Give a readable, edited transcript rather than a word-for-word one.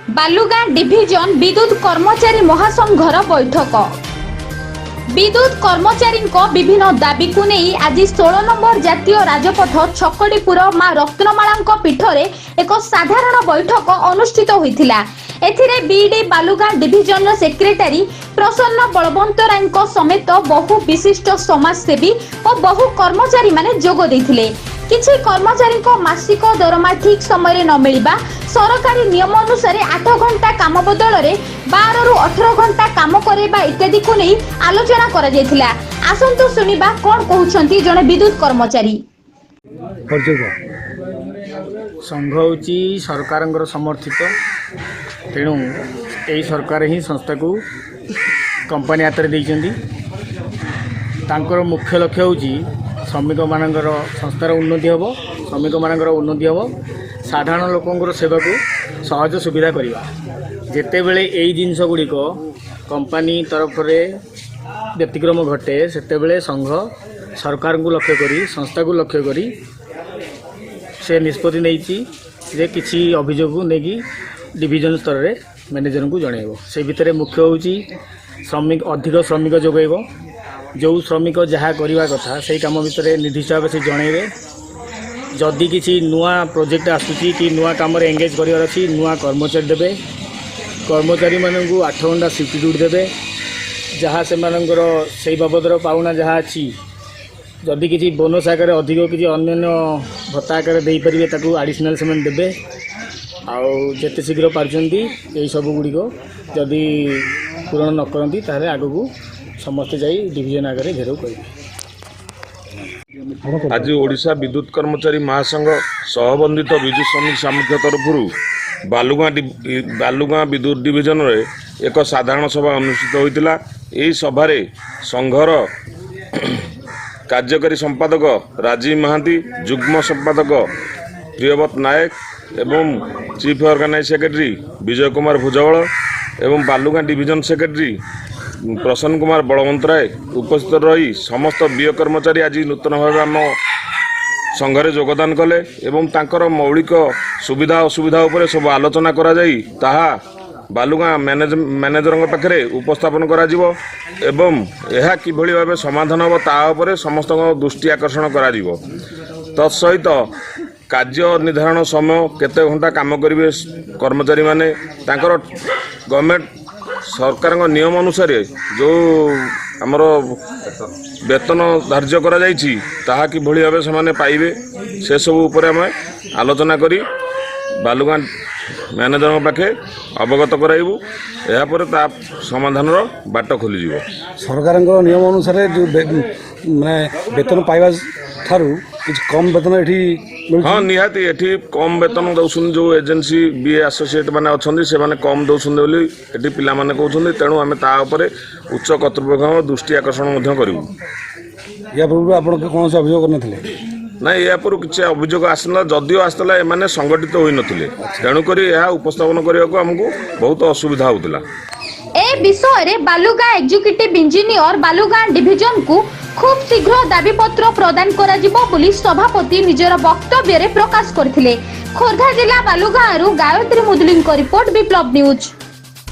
Balugaon division विद्युत कर्मचारी महासंघर बैठक। विद्युत कर्मचारी विभिन्न दाबी को नहीं आज 16 नंबर जातीय राजपथ छकड़ीपुर मां रत्नमाला पीठरे एक साधारण बैठक अनुष्ठित होइथिला। एथिरे बीडी बालुगाँ डिविजन सेक्रेटारी प्रसन्न बलवंत राय समेत बहु विशिष्ट समाजसेवी और बहु कर्मचारी माने जोग देथिले। किछि कर्मचारी मासिक दरमा ठीक समय न मिलवा, सरकारी नियम अनुसार 8 घंटा काम बदल में 12 रु 18 घंटा काम करवा इत्यादि को नहीं आलोचना करा जायथिला। आसंतु सुनिबा कोन कहउछंती जने विद्युत कर्मचारी। संघ होची सरकार समर्थित, तेणु यही सरकार ही संस्था को कंपनी हाथ में देइछंती। तांकर मुख्य लक्ष्य होची श्रमिक मानकर संस्थार उन्नति हम, श्रमिक मानकर उन्नति हम, साधारण लोकंर सेवा को सहज सुविधा करवा। जेते बेले यही जिनस गुड़िक कंपनी तरफ व्यतिक्रम घटे सेते बेले संघ सरकार को लक्ष्य करी, संस्था को लक्ष्य करी से निष्पत्ति नहीं जे किसी अभियोग को लेकिन डिविजन स्तर में मैनेजर को जनइब। से भितर मुख्य होची श्रमिक अधिक श्रमिक जोगैब, जो श्रमिक जहाँ करवा कथा से कम भितर निधि हिसाब से जनइबे। जदि किसी नुआ प्रोजेक्ट आसूची कि नुआ काम एंगेज करार अच्छी नुआ कर्मचारी देवे, कर्मचारी मानक 8 घंटा सब्स्टिट्यूट देवे, जहाँ से से बाबदर पाउना जहाँ अच्छी जदि किसी बोनस आकार अधिक किसी अन्य भत्ता आकार दे पारे ताकू आडिशनाल से देवे। आउ जिते शीघ्र पार्टी यही सब गुड़िक जदि पूरण न करती ताहले आग को समस्ते जाई डिविजन आगे घेराव करेंगे। आज ओडिशा विद्युत कर्मचारी महासंघ सहबंधित विजु श्रमिक सामुख्य तरफ बालुगाँ विद्युत डिविजन रे एक साधारण सभा अनुष्ठित होता। यही सभार संघर कार्यकारी संपादक राजीव महांती, जुग्म संपादक प्रियव्रत नायक एवं chief organise secretary Vijay Kumar भुजबल एवं बालुगाँ डिविजन सेक्रेटरी प्रसन्न कुमार बलवंत राय उपस्थित रही समस्त बीए कर्मचारी आज नूतन भाव आम संघरे योगदान कले एवं तांकर मौलिक सुविधा असुविधा उपरे सब आलोचना करा जाई ताहा बालुगाँ मैनेजर पाखे उपस्थापन करा जिवो एवं यह किभली भाव समाधान हम तापर समस्त दृष्टि आकर्षण करा जिवो। तत्सहित कार्य निर्धारण समय केते घंटा काम करेंगे कर्मचारी माने तांकर गवर्नमेंट सरकार नियम अनुसार जो आमर वेतन धार्य करा जाइछि ताहा किभली भाव से पाइबे से सब उपर आम आलोचना करी बालुगाँ मैनेजर पाखे अवगत कराइबू। यापर ता समाधान बाट खोली सरकार नियम अनुसार जो माने वेतन पाइबा थारु कुछ कम वेतन एठी। हाँ निहाती एठी कम वेतन दौन जो एजेंसी बीए एसोसिएट मैंने अच्छा से मैंने कम दौरान बोली एठी पिला माने कहते तेणु आम तापर उच्च कर्तृपक्ष दृष्टि आकर्षण करूँ। या पूर्व आप कौन से अभियोग करते ना या पूर्व किसी अभियोग आसना जदिव आसला एमाने संगठित हो नथिले तेणुक उपस्थापन करने को आमको बहुत असुविधा होता। ए विषय रे Balugaon executive engineer Balugaon division को खूब शीघ्र दाबी पत्र प्रदान करा जिवो बोली सभापति निजर वक्तव्य रे प्रकाश करथिले। खोर्धा जिला बालुगाँ गायत्री मुदुली रिपोर्ट, विप्लव न्यूज।